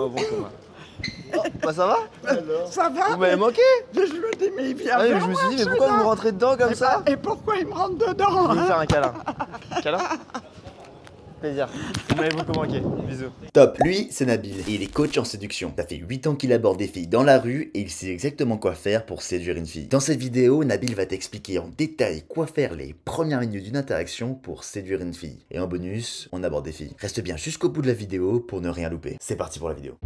bon commun. Oh, bah ça va? Ça va? Vous m'avez manqué? Je lui ai dit, mais il vient Ah oui, vers je me suis moi, dit, mais pourquoi vous me rentrez dedans comme ça? Et pourquoi il me rentre dedans? Je vais lui faire un câlin. Câlin? Plaisir. Vous m'avez beaucoup manqué. Bisous. Top, lui c'est Nabil et il est coach en séduction. Ça fait 8 ans qu'il aborde des filles dans la rue et il sait exactement quoi faire pour séduire une fille. Dans cette vidéo, Nabil va t'expliquer en détail quoi faire les premières minutes d'une interaction pour séduire une fille. Et en bonus, on aborde des filles. Reste bien jusqu'au bout de la vidéo pour ne rien louper. C'est parti pour la vidéo.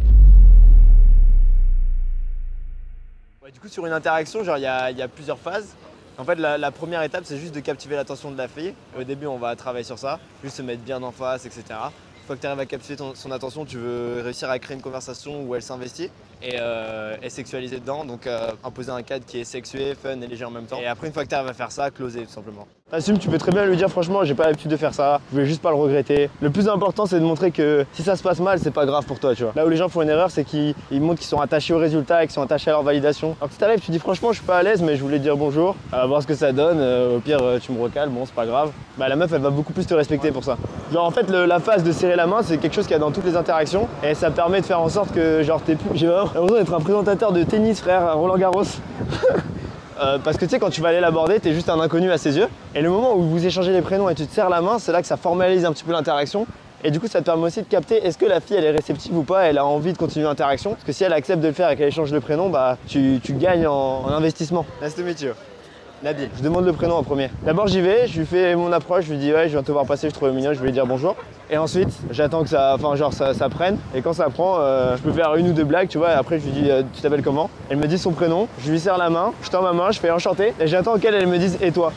Ouais, du coup sur une interaction, genre il y a plusieurs phases. En fait la première étape c'est juste de captiver l'attention de la fille. Au début on va travailler sur ça, juste se mettre bien en face, etc. Une fois que tu arrives à captiver son attention, tu veux réussir à créer une conversation où elle s'investit et sexualiser dedans, donc imposer un cadre qui est sexué, fun et léger en même temps. Et après une fois que tu arrives à faire ça, closer tout simplement. Assume, tu peux très bien lui dire franchement j'ai pas l'habitude de faire ça, je voulais juste pas le regretter. Le plus important c'est de montrer que si ça se passe mal c'est pas grave pour toi, tu vois. Là où les gens font une erreur c'est qu'ils montrent qu'ils sont attachés au résultat et qu'ils sont attachés à leur validation. Alors que si t'arrives tu dis franchement je suis pas à l'aise mais je voulais te dire bonjour, voir ce que ça donne, au pire tu me recales, bon c'est pas grave. Bah la meuf elle va beaucoup plus te respecter pour ça. Genre en fait la phase de serrer la main c'est quelque chose qu'il y a dans toutes les interactions et ça permet de faire en sorte que genre t'es plus... J'ai vraiment l'impression d'être un présentateur de tennis frère à Roland Garros. Parce que tu sais quand tu vas aller l'aborder t'es juste un inconnu à ses yeux et le moment où vous échangez les prénoms et tu te serres la main c'est là que ça formalise un petit peu l'interaction et du coup ça te permet aussi de capter est-ce que la fille elle est réceptive ou pas, elle a envie de continuer l'interaction parce que si elle accepte de le faire et qu'elle échange le prénom bah tu gagnes en investissement. Nice to meet you. Nabil. Je demande le prénom en premier. D'abord j'y vais, je lui fais mon approche, je lui dis ouais je viens te voir passer, je trouve mignon, je vais lui dire bonjour. Et ensuite j'attends que ça, ça prenne et quand ça prend, je peux faire une ou deux blagues tu vois et après je lui dis tu t'appelles comment? Elle me dit son prénom, je lui serre la main, je tends ma main, je fais enchanté et j'attends qu'elle me dise et toi?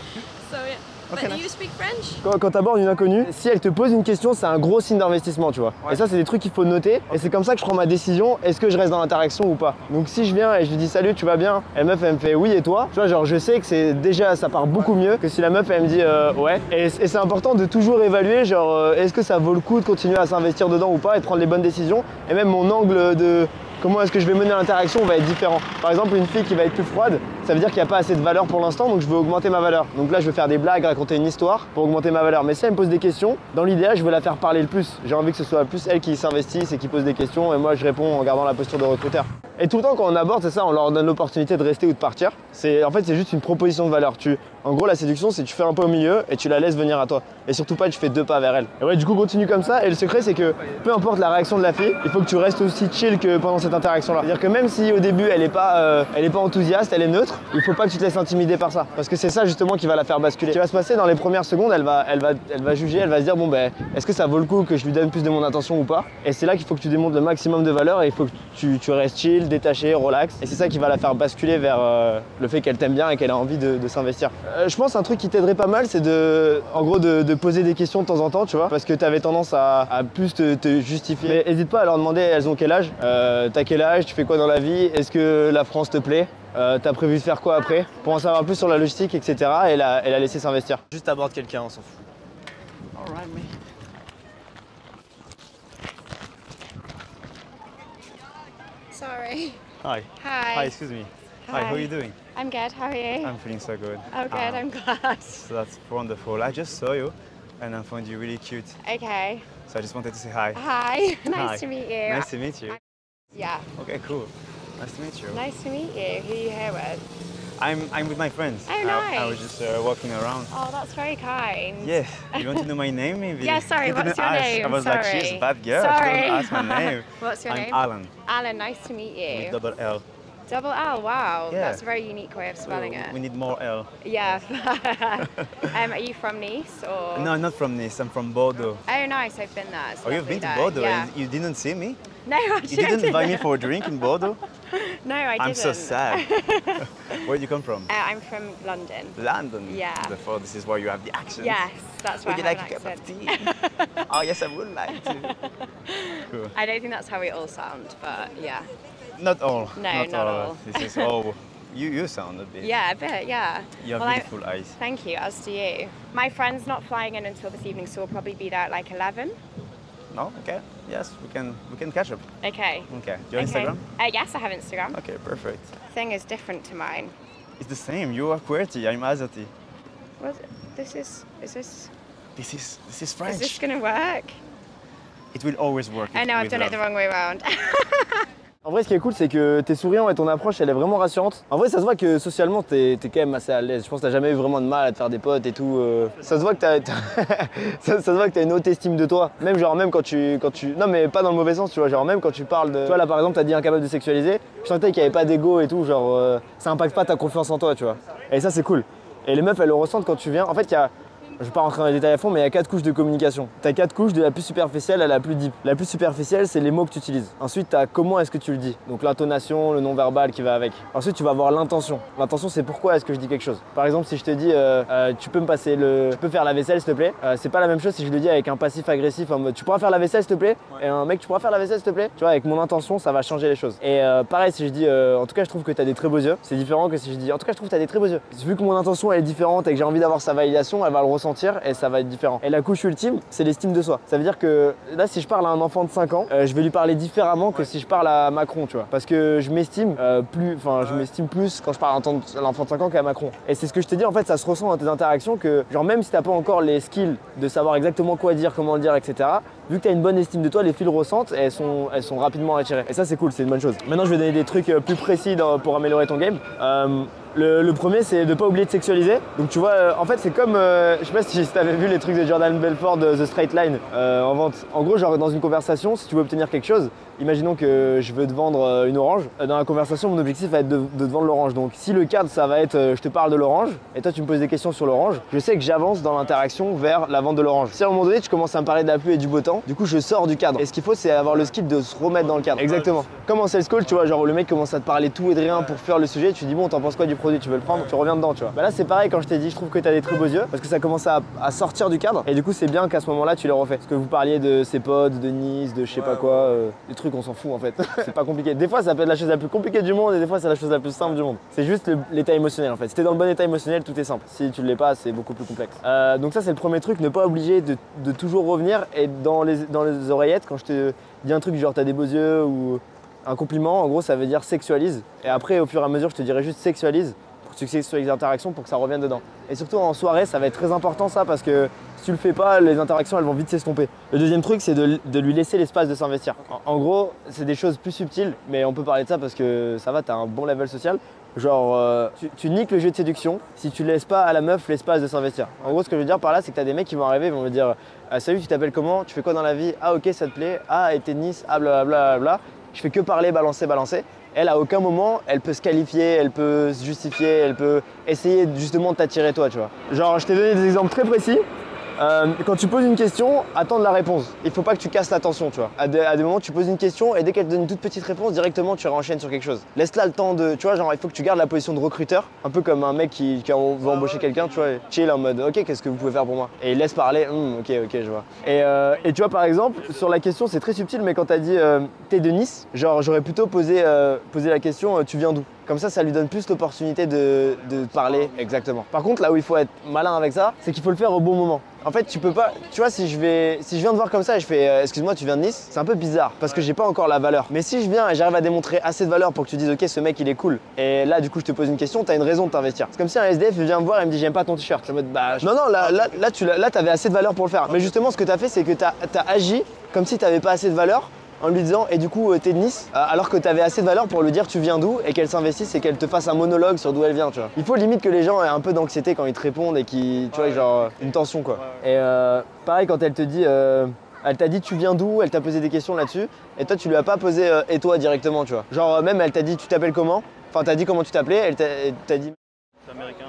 So yeah. Okay, But nice. you speak French? Quand t'abordes une inconnue, si elle te pose une question, c'est un gros signe d'investissement, tu vois. Ouais. Et ça, c'est des trucs qu'il faut noter. Et c'est comme ça que je prends ma décision, est-ce que je reste dans l'interaction ou pas. Donc si je viens et je lui dis salut, tu vas bien? Et la meuf, elle me fait oui et toi? Tu vois, genre je sais que c'est déjà, ça part beaucoup mieux que si la meuf, elle me dit ouais. Et c'est important de toujours évaluer, genre est-ce que ça vaut le coup de continuer à s'investir dedans ou pas et de prendre les bonnes décisions. Et même mon angle de comment est-ce que je vais mener l'interaction va être différent. Par exemple, une fille qui va être plus froide, ça veut dire qu'il n'y a pas assez de valeur pour l'instant, donc je veux augmenter ma valeur. Donc là, je vais faire des blagues, raconter une histoire pour augmenter ma valeur. Mais si elle me pose des questions, dans l'idéal, je veux la faire parler le plus. J'ai envie que ce soit plus elle qui s'investisse et qui pose des questions, et moi, je réponds en gardant la posture de recruteur. Et tout le temps, quand on aborde, c'est ça, on leur donne l'opportunité de rester ou de partir. En fait, c'est juste une proposition de valeur. En gros, la séduction, c'est tu fais un pas au milieu et tu la laisses venir à toi. Et surtout pas, tu fais 2 pas vers elle. Et ouais, du coup, continue comme ça. Et le secret, c'est que peu importe la réaction de la fille, il faut que tu restes aussi chill que pendant cette interaction-là. C'est-à-dire que même si au début, elle est pas enthousiaste, elle est neutre, il faut pas que tu te laisses intimider par ça. Parce que c'est ça justement qui va la faire basculer. Ce qui va se passer dans les premières secondes, elle va juger, elle va se dire bon ben, est-ce que ça vaut le coup que je lui donne plus de mon attention ou pas? Et c'est là qu'il faut que tu démontres le maximum de valeur et il faut que tu restes chill, détaché, relax. Et c'est ça qui va la faire basculer vers le fait qu'elle t'aime bien et qu'elle a envie de s'investir. Je pense un truc qui t'aiderait pas mal, c'est en gros de poser des questions de temps en temps, tu vois, parce que tu avais tendance à plus te justifier. Mais n'hésite pas à leur demander elles ont quel âge, t'as quel âge, tu fais quoi dans la vie, est-ce que la France te plaît, t'as prévu de faire quoi après, pour en savoir plus sur la logistique, etc. et la laisser s'investir. Juste aborde quelqu'un, on s'en fout. All right, me. Sorry. Hi. Hi. Hi, excuse me. Hi, how are you doing? I'm good, how are you? I'm feeling so good. Oh good, I'm glad. So that's wonderful. I just saw you and I found you really cute. Okay. So I just wanted to say hi. Hi, nice Hi. to meet you. Nice to meet you. Yeah, Okay, cool. Nice to meet you. nice to meet you. Who are you here with? I'm with my friends. Oh, I was nice. just walking around. Oh, that's very kind. Yeah, you want to know my name maybe? Yeah, sorry, You what's didn't your ask. name? I was like, she's Sorry. a bad girl. Sorry. She didn't ask my name. What's your I'm name? Alan. Alan, nice to meet you. With double L. Double L, wow. Yeah. That's a very unique way of spelling it. We need more L. Yeah. Are you from Nice or? No, not from Nice. I'm from Bordeaux. Oh, nice. I've been there. It's Oh, you've lovely been to there. Bordeaux Yeah. and you didn't see me? No, actually, You I didn't invite me didn't. for a drink in Bordeaux? No, I didn't. I'm so sad. Where do you come from? I'm from London. London. Yeah. Therefore, this is why you have the accent. Yes, that's why Would you I like have a an cup of accent. tea? Oh, yes, I would like to. Cool. I don't think that's how we all sound, but yeah. Not all. No, not all. This is all. You sound a bit. Yeah, a bit, yeah. You have Well, beautiful eyes. Thank you, as do you. My friend's not flying in until this evening, so we'll probably be there at like 11. No? Okay. Yes, we can catch up. Okay. Okay. Do you have Okay. Instagram? Yes, I have Instagram. Okay, perfect. Thing is different to mine. It's the same. You are QWERTY. I'm Azati. What? Is this This is French. Is this gonna work? it will always work. I know I've with done it the love. wrong way around. En vrai, ce qui est cool, c'est que t'es souriant et ton approche, elle est vraiment rassurante. En vrai, ça se voit que socialement, t'es quand même assez à l'aise. Je pense que t'as jamais eu vraiment de mal à te faire des potes et tout. Ça se voit que ça se voit que t'as une haute estime de toi. Même genre, même quand tu... Non, mais pas dans le mauvais sens, tu vois. Genre, même quand tu parles de... Tu vois, là, par exemple, t'as dit incapable de sexualiser. Je sentais qu'il n'y avait pas d'ego et tout. Genre, ça impacte pas ta confiance en toi, tu vois. Et ça, c'est cool. Et les meufs, elles le ressentent quand tu viens. En fait, il y a... Je vais pas rentrer dans les détails à fond, mais il y a 4 couches de communication. T'as 4 couches de la plus superficielle à la plus deep. La plus superficielle, c'est les mots que tu utilises. Ensuite, t'as comment est-ce que tu le dis. Donc l'intonation, le non-verbal qui va avec. Ensuite, tu vas avoir l'intention. L'intention, c'est pourquoi est-ce que je dis quelque chose. Par exemple, si je te dis, tu peux faire la vaisselle, s'il te plaît. C'est pas la même chose si je le dis avec un passif agressif en mode, tu pourras faire la vaisselle, s'il te plaît. Et un mec, tu pourras faire la vaisselle, s'il te plaît. Tu vois, avec mon intention, ça va changer les choses. Et pareil, si je dis, en tout cas, je trouve que t'as des très beaux yeux. C'est différent que si je dis, en tout cas, je trouve que t'as des très beaux yeux. Vu que mon intention elle est différente et que j'ai envie d'avoir sa validation, elle va le ressentir et ça va être différent. Et la couche ultime, c'est l'estime de soi. Ça veut dire que là, si je parle à un enfant de 5 ans, je vais lui parler différemment que si je parle à Macron, tu vois. Parce que je m'estime je m'estime plus quand je parle à l'enfant de 5 ans qu'à Macron. Et c'est ce que je te dis, en fait, ça se ressent dans tes interactions que, genre, même si t'as pas encore les skills de savoir exactement quoi dire, comment le dire, etc., vu que tu as une bonne estime de toi, les filles le ressentent et elles sont rapidement attirées. Et ça, c'est cool, c'est une bonne chose. Maintenant, je vais donner des trucs plus précis pour améliorer ton game. Le premier, c'est de pas oublier de sexualiser. Donc tu vois, en fait, c'est comme, je sais pas si t'avais vu les trucs de Jordan Belfort de The Straight Line en vente. En gros, genre dans une conversation, si tu veux obtenir quelque chose, imaginons que je veux te vendre une orange. Dans la conversation, mon objectif va être de te vendre l'orange. Donc si le cadre, ça va être, je te parle de l'orange et toi tu me poses des questions sur l'orange, je sais que j'avance dans l'interaction vers la vente de l'orange. Si à un moment donné, tu commences à me parler de la pluie et du beau temps, du coup, je sors du cadre. Et ce qu'il faut, c'est avoir le skill de se remettre dans le cadre. Exactement. Comme en sales call, tu vois, genre le mec commence à te parler tout et de rien pour faire le sujet, tu dis bon, t'en penses quoi du produit, tu veux le prendre, tu reviens dedans, tu vois. Bah là, c'est pareil quand je t'ai dit, je trouve que t'as des très beaux yeux parce que ça commence à sortir du cadre. Et du coup, c'est bien qu'à ce moment-là, tu les refais. Parce que vous parliez de ses potes, de Nice, de je sais pas quoi, des trucs, on s'en fout en fait. C'est pas compliqué. Des fois, ça peut être la chose la plus compliquée du monde et des fois, c'est la chose la plus simple du monde. C'est juste l'état émotionnel en fait. Si t'es dans le bon état émotionnel, tout est simple. Si tu l'es pas, c'est beaucoup plus complexe. Donc ça, c'est le premier truc, ne pas obliger de toujours revenir et dans les oreillettes, quand je te dis un truc genre t'as des beaux yeux ou un compliment, en gros, ça veut dire sexualise. Et après, au fur et à mesure, je te dirais juste sexualise pour que tu sexualises l'interaction pour que ça revienne dedans. Et surtout en soirée, ça va être très important ça parce que si tu le fais pas, les interactions elles vont vite s'estomper. Le deuxième truc, c'est de lui laisser l'espace de s'investir. En gros, c'est des choses plus subtiles, mais on peut parler de ça parce que ça va, t'as un bon level social. Genre, tu niques le jeu de séduction si tu laisses pas à la meuf l'espace de s'investir. En gros, ce que je veux dire par là, c'est que t'as des mecs qui vont arriver, ils vont me dire salut, tu t'appelles comment? Tu fais quoi dans la vie? Ah ok, ça te plaît? Ah, et t'es de Nice? Ah blablabla. Je fais que parler, balancer. Elle, à aucun moment, elle peut se qualifier, elle peut se justifier, elle peut essayer justement de t'attirer toi, tu vois. Genre, je t'ai donné des exemples très précis. Quand tu poses une question, attends de la réponse. Il faut pas que tu casses l'attention, tu vois. À des moments, tu poses une question et dès qu'elle te donne une toute petite réponse, directement, tu renchaînes sur quelque chose. Laisse-la le temps de, tu vois, genre, il faut que tu gardes la position de recruteur, un peu comme un mec qui veut embaucher quelqu'un, tu vois, chill en mode, ok, qu'est-ce que vous pouvez faire pour moi? Et il laisse parler, ok, je vois. Et tu vois, par exemple, sur la question, c'est très subtil, mais quand t'as dit, t'es de Nice, genre, j'aurais plutôt posé la question, tu viens d'où? Comme ça lui donne plus l'opportunité de parler exactement. Par contre, là où il faut être malin avec ça, c'est qu'il faut le faire au bon moment. En fait, tu peux pas, tu vois, si je viens te voir comme ça et je fais excuse-moi, tu viens de Nice, c'est un peu bizarre parce que j'ai pas encore la valeur. Mais si je viens et j'arrive à démontrer assez de valeur pour que tu dises ok, ce mec il est cool, et là du coup je te pose une question, t'as une raison de t'investir. C'est comme si un SDF vient me voir et me dit j'aime pas ton t-shirt. Je me dis bah non, là t'avais assez de valeur pour le faire. Mais justement, ce que t'as fait, c'est que t'as agi comme si t'avais pas assez de valeur, en lui disant et du coup t'es de Nice, alors que t'avais assez de valeur pour lui dire tu viens d'où et qu'elle s'investisse et qu'elle te fasse un monologue sur d'où elle vient, tu vois. Il faut limite que les gens aient un peu d'anxiété quand ils te répondent et qui, tu vois, genre une tension quoi. Et pareil quand elle te dit, elle t'a dit tu viens d'où, elle t'a posé des questions là-dessus et toi tu lui as pas posé et toi directement, tu vois. Genre même elle t'a dit tu t'appelles comment, enfin t'as dit comment tu t'appelais, elle t'a dit C'est américain.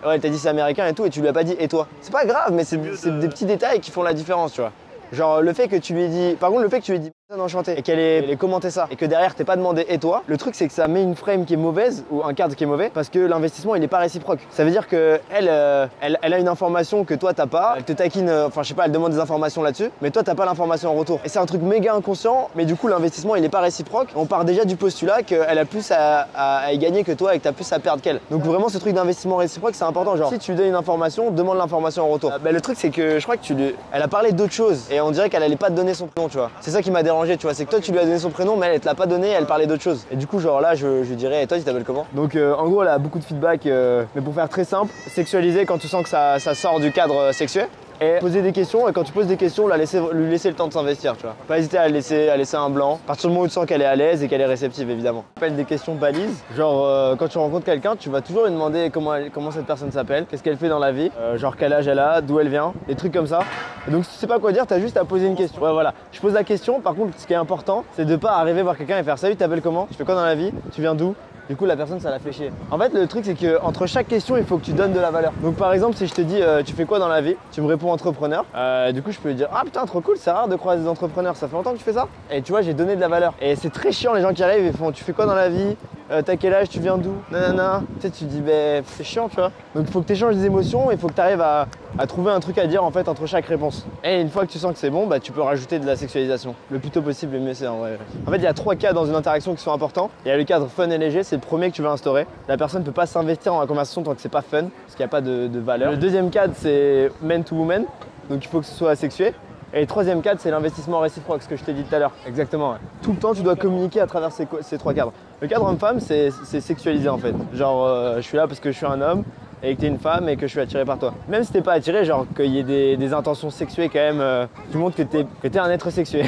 Ouais, elle t'a dit c'est américain et tout et tu lui as pas dit et toi. C'est pas grave mais c'est des petits détails qui font la différence, tu vois. Genre le fait que tu lui aies dit, par contre le fait que tu lui aies dit personne enchantée et qu'elle ait commenté ça et que derrière t'aies pas demandé et toi, le truc c'est que ça met une frame qui est mauvaise ou un cadre qui est mauvais parce que l'investissement il est pas réciproque. Ça veut dire que elle a une information que toi t'as pas, elle te taquine, enfin je sais pas, elle demande des informations là-dessus, mais toi t'as pas l'information en retour. Et c'est un truc méga inconscient, mais du coup l'investissement il est pas réciproque. On part déjà du postulat qu'elle a plus à y gagner que toi et que t'as plus à perdre qu'elle. Donc vraiment ce truc d'investissement réciproque c'est important. Genre si tu lui donnes une information, demande l'information en retour. Le truc c'est que je crois que elle a parlé d'autre chose et on dirait qu'elle allait pas te donner son prénom, tu vois. C'est ça qui m'a dérangé, tu vois, c'est que toi tu lui as donné son prénom mais elle te l'a pas donné, elle parlait d'autre chose. Et du coup genre là je dirais et toi tu t'appelles comment? Donc en gros elle a beaucoup de feedback mais pour faire très simple, sexualiser quand tu sens que ça sort du cadre sexuel. Et poser des questions, et quand tu poses des questions, lui laisser le temps de s'investir, tu vois. Pas hésiter à laisser un blanc. À partir du moment où tu sens qu'elle est à l'aise et qu'elle est réceptive, évidemment. On appelle des questions balises. Genre, quand tu rencontres quelqu'un, tu vas toujours lui demander comment cette personne s'appelle, qu'est-ce qu'elle fait dans la vie, genre quel âge elle a, d'où elle vient, des trucs comme ça. Et donc, si tu sais pas quoi dire, t'as juste à poser une question. Ouais, voilà. Je pose la question, par contre, ce qui est important, c'est de pas arriver voir quelqu'un et faire salut, tu t'appelles comment, tu fais quoi dans la vie, tu viens d'où. Du coup, la personne, ça la fait chier. En fait, le truc, c'est qu'entre chaque question, il faut que tu donnes de la valeur. Donc, par exemple, si je te dis, tu fais quoi dans la vie? Tu me réponds entrepreneur. Du coup, je peux lui dire, ah putain, trop cool, c'est rare de croiser des entrepreneurs. Ça fait longtemps que tu fais ça? Et tu vois, j'ai donné de la valeur. Et c'est très chiant, les gens qui arrivent et font, tu fais quoi dans la vie? T'as quel âge? Tu viens d'où? Nanana. Tu sais, tu te dis, ben, c'est chiant, tu vois. Donc, il faut que tu échanges des émotions. Il faut que tu arrives à trouver un truc à dire en fait entre chaque réponse. Et une fois que tu sens que c'est bon, bah, tu peux rajouter de la sexualisation. Le plus tôt possible, le mieux c'est en vrai. En fait, il y a 3 cas dans une interaction qui sont importants. Il y a le cadre fun et léger, c'est le premier que tu vas instaurer. La personne ne peut pas s'investir dans la conversation tant que c'est pas fun, parce qu'il n'y a pas de valeur. Le deuxième cadre, c'est man to woman, donc il faut que ce soit sexué. Et le troisième cadre, c'est l'investissement réciproque, ce que je t'ai dit tout à l'heure. Exactement, ouais. Tout le temps, tu dois communiquer à travers ces 3 cadres. Le cadre homme-femme, c'est sexualisé en fait. Genre, je suis là parce que je suis un homme, et que t'es une femme et que je suis attiré par toi. Même si t'es pas attiré, genre qu'il y ait des intentions sexuées quand même, tu montres que t'es un être sexué.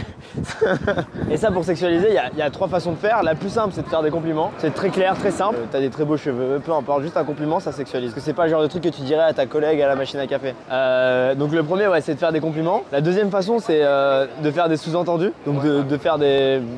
Et ça, pour sexualiser, il y a 3 façons de faire. La plus simple, c'est de faire des compliments. C'est très clair, très simple. T'as des très beaux cheveux, peu importe, juste un compliment, ça sexualise. Parce que c'est pas le genre de truc que tu dirais à ta collègue à la machine à café. Donc le premier, ouais, c'est de faire des compliments. La deuxième façon, c'est de faire des sous-entendus. Donc de faire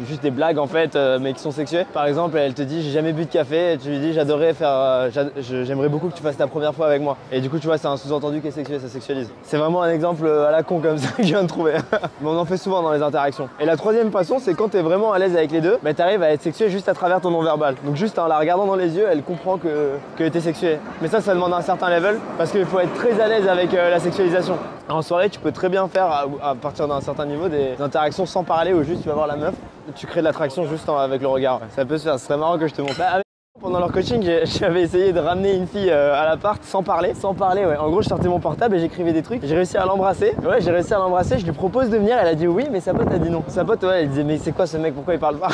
juste des blagues en fait, mais qui sont sexuées. Par exemple, elle te dit, j'ai jamais bu de café, et tu lui dis, j'aimerais beaucoup que tu fasses ta première fois avec moi. Et du coup, tu vois, c'est un sous-entendu qui est sexué, ça sexualise. C'est vraiment un exemple à la con comme ça que je viens de trouver. Mais on en fait souvent dans les interactions. Et la troisième façon, c'est quand tu es vraiment à l'aise avec les deux, bah, tu arrives à être sexué juste à travers ton non-verbal. Donc juste en la regardant dans les yeux, elle comprend que tu es sexué. Mais ça demande un certain level parce qu'il faut être très à l'aise avec la sexualisation. En soirée, tu peux très bien faire, à partir d'un certain niveau, des interactions sans parler où juste tu vas voir la meuf, tu crées de l'attraction juste avec le regard. Ça peut se faire, ce serait marrant que je te montre. Pendant leur coaching, j'avais essayé de ramener une fille à l'appart sans parler. Ouais. En gros, je sortais mon portable et j'écrivais des trucs. J'ai réussi à l'embrasser. Ouais, j'ai réussi à l'embrasser. Je lui propose de venir. Elle a dit oui, mais sa pote a dit non. Sa pote, ouais, elle disait mais c'est quoi ce mec? Pourquoi il parle pas?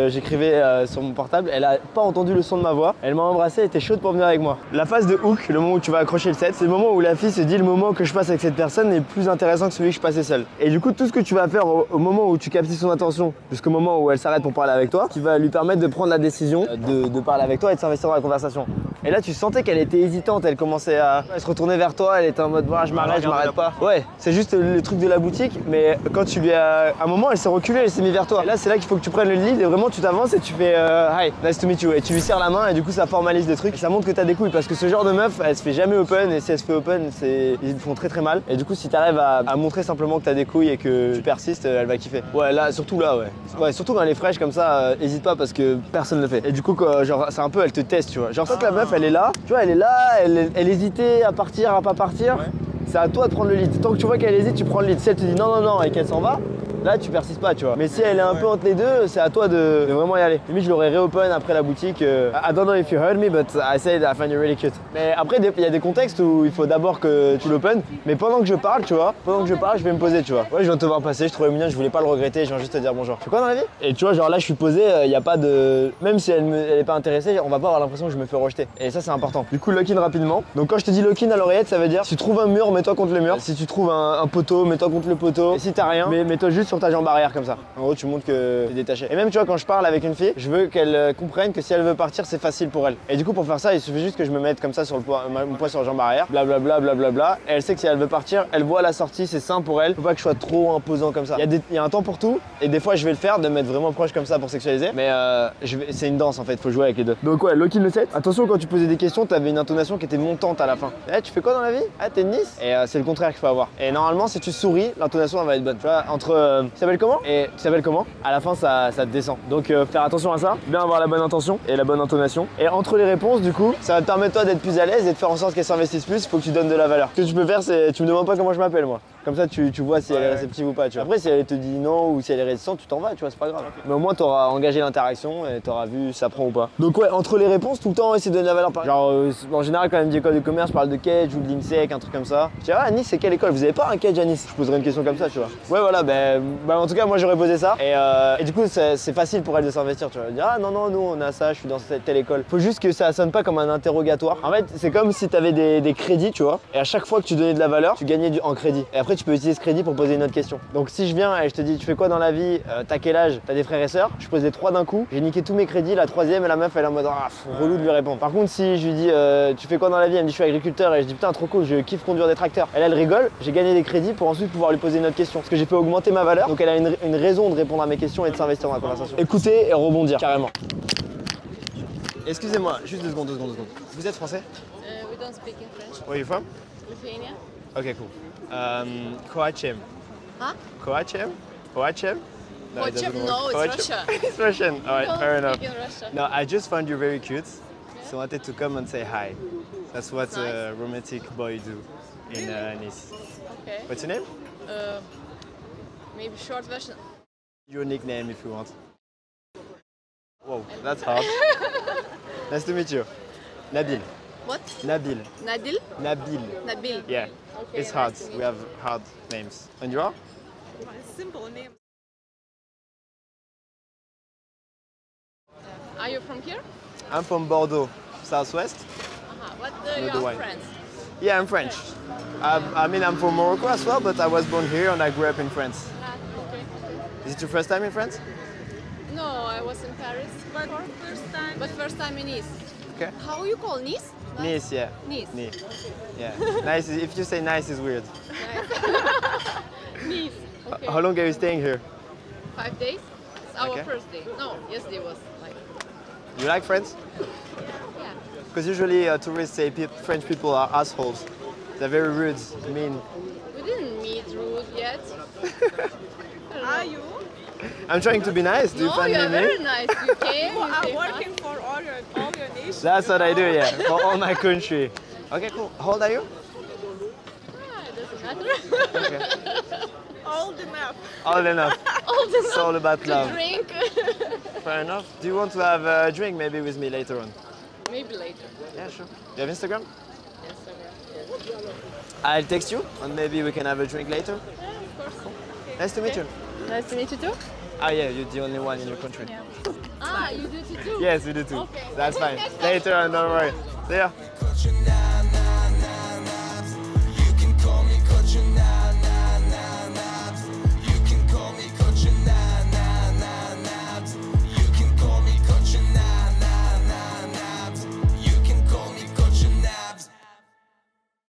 J'écrivais sur mon portable. Elle a pas entendu le son de ma voix. Elle m'a embrassé. Elle était chaude pour venir avec moi. La phase de hook, le moment où tu vas accrocher le set, c'est le moment où la fille se dit le moment que je passe avec cette personne est plus intéressant que celui que je passais seul. Et du coup, tout ce que tu vas faire au moment où tu captes son attention, jusqu'au moment où elle s'arrête pour parler avec toi, qui va lui permettre de prendre la décision de parler avec toi et de s'investir dans la conversation. Et là, tu sentais qu'elle était hésitante, elle commençait à se retourner vers toi, elle était en mode je m'arrête pas. Ouais, c'est juste le truc de la boutique, mais quand tu lui as. À un moment, elle s'est reculée, elle s'est mise vers toi. Et là, c'est là qu'il faut que tu prennes le lead et vraiment tu t'avances et tu fais hi, nice to meet you. Et tu lui serres la main et du coup, ça formalise le truc. Et ça montre que t'as des couilles parce que ce genre de meuf, elle se fait jamais open et si elle se fait open, ils font très très mal. Et du coup, si t'arrives à montrer simplement que t'as des couilles et que tu persistes, elle va kiffer. Ouais, là, surtout là, ouais. Ouais, surtout quand elle est fraîche comme ça, hésite pas parce que personne ne le fait. Et du coup, genre, c'est un peu, elle te teste, tu vois. Genre, ça, la meuf, elle est là, tu vois, elle hésitait à partir, à pas partir. Ouais. C'est à toi de prendre le lead. Tant que tu vois qu'elle hésite, tu prends le lead. Si elle te dit non et qu'elle s'en va, là tu persistes pas, tu vois. Mais si elle est un peu entre les deux, c'est à toi de vraiment y aller. Limite, je l'aurais réopen après la boutique. I don't know if you heard me, but I said I find you really cute. Mais après, il y a des contextes où il faut d'abord que tu l'open. Mais pendant que je parle, tu vois, je vais me poser, tu vois. Ouais, je viens de te voir passer, je trouvais mignon, je voulais pas le regretter, je viens juste te dire bonjour. Tu fais quoi dans la vie? Et tu vois, genre là, je suis posé, il y a pas de. Même si elle est pas intéressée, on va pas avoir l'impression que je me fais rejeter. Et ça, c'est important. Du coup, lock-in rapidement. Donc, quand je te dis lock-in à l'oreillette, ça veut dire si tu trouves un mur, mets-toi contre le mur. Si tu trouves un poteau, mets-toi contre le poteau. Et si t'as rien, mets-toi juste sur ta jambe arrière comme ça. En gros, tu montres que t'es détaché. Et même, tu vois, quand je parle avec une fille, je veux qu'elle comprenne que si elle veut partir, c'est facile pour elle. Et du coup, pour faire ça, il suffit juste que je me mette comme ça sur mon poids sur la jambe arrière, blablabla. Et elle sait que si elle veut partir, elle voit la sortie, c'est simple pour elle. Faut pas que je sois trop imposant comme ça. Il y a un temps pour tout. Et des fois, je vais le faire, de me mettre vraiment proche comme ça pour sexualiser. Mais c'est une danse en fait, faut jouer avec les deux. Donc, ouais, lock-in le set. Attention, quand tu posais des questions, t'avais une intonation qui était montante à la fin. Tu fais quoi dans la vie? T'es de Nice? Et c'est le contraire qu'il faut avoir. Et normalement, si tu souris, l'intonation elle va être bonne. Tu vois, entre tu t'appelles comment et tu t'appelles comment, à la fin ça te descend. Donc faire attention à ça, bien avoir la bonne intention et la bonne intonation. Et entre les réponses, du coup, ça va te permettre toi d'être plus à l'aise et de faire en sorte qu'elle s'investisse plus. Il faut que tu donnes de la valeur. Ce que tu peux faire, c'est tu me demandes pas comment je m'appelle moi. Comme ça, tu vois si elle est réceptive ou pas, tu vois. Après, si elle te dit non ou si elle est réticente, tu t'en vas, tu vois, c'est pas grave. Mais au moins, t'auras engagé l'interaction et t'auras vu si ça prend ou pas. Donc ouais, entre les réponses, tout le temps, essayer de donner de la valeur. Genre, en général, quand même, dit école de commerce, je parle de Kedge ou de l'INSEC, un truc comme ça. Je dis, ah, Nice, c'est quelle école? Vous avez pas un Kedge à Nice? Je poserais une question comme ça, tu vois. Ouais, voilà, en tout cas, moi, j'aurais posé ça. Et du coup, c'est facile pour elle de s'investir, tu vois. Elle dit, ah, non, nous, on a ça, je suis dans telle école. Faut juste que ça sonne pas comme un interrogatoire. En fait, c'est comme si t'avais des crédits, tu vois. Et à chaque fois que tu donnais de la valeur, tu gagnais en crédit. Et après, tu peux utiliser ce crédit pour poser une autre question. Donc, si je viens et je te dis, tu fais quoi dans la vie? T'as quel âge? T'as des frères et sœurs? Je pose les 3 d'un coup. J'ai niqué tous mes crédits. La troisième, et la meuf, elle est en mode, ah, relou de lui répondre. Par contre, si je lui dis, tu fais quoi dans la vie? Elle me dit, je suis agriculteur. Et je dis, putain, trop cool, je kiffe conduire des tracteurs. Elle rigole. J'ai gagné des crédits pour ensuite pouvoir lui poser une autre question. Parce que j'ai fait augmenter ma valeur. Donc, elle a une raison de répondre à mes questions et de s'investir dans la conversation. Écouter et rebondir, carrément. Excusez-moi, juste 2 secondes. Vous êtes français? We don't speak in French. Where are you from? Lithuania? Okay, cool. Coachem. Huh? Coachem? Coachem? No, it doesn't work. No, it's Coachem. Russia. It's Russian. All right, We don't fair enough. speak in Russia. No, I just found you very cute, so I wanted to come and say hi. That's what Nice. a romantic boy do in Nice. Okay. What's your name? Maybe short version. Your nickname if you want. Whoa, that's hard. Nice to meet you. Nabil. What? Nabil. Nadil? Nabil. Nabil. Yeah. Okay, It's hard. nice to meet We have hard names. And you are? Simple name. Are you from here? I'm from Bordeaux, southwest. What? No, You the are wine. friends? Yeah, I'm French. I mean, I'm from Morocco as well, but I was born here and I grew up in France. Okay. Is it your first time in France? No, I was in Paris. But first time. But first time in Nice. Okay. How you call Nice? Nice, yeah. Nice. Nice. Yeah. Nice. If you say nice, is weird. Nice. Okay. How long are you staying here? 5 days? It's our Okay. first day. No, yesterday was like, You like France? yeah. Because usually tourists say French people are assholes. They're very rude, mean. We didn't meet rude yet. Are you? I'm trying to be nice. Do you No, find you me are very mean? nice. You came, You you are say hi. working for all your nation. That's what I do, yeah, for all my country. Okay, cool. How old are you? Ah, it doesn't matter. Okay. Old enough. Old enough. Old enough It's all about to love. drink. Fair enough. Do you want to have a drink maybe with me later on? Maybe later. Yeah, sure. You have Instagram? Instagram. I'll text you and maybe we can have a drink later. Yeah, of course. Nice to meet you. Nice to meet you too. Ah yeah, you're the only one in your country. Ah, you do it too. Yes, we do too. Okay. That's fine. Next time. Later on, don't worry. See ya.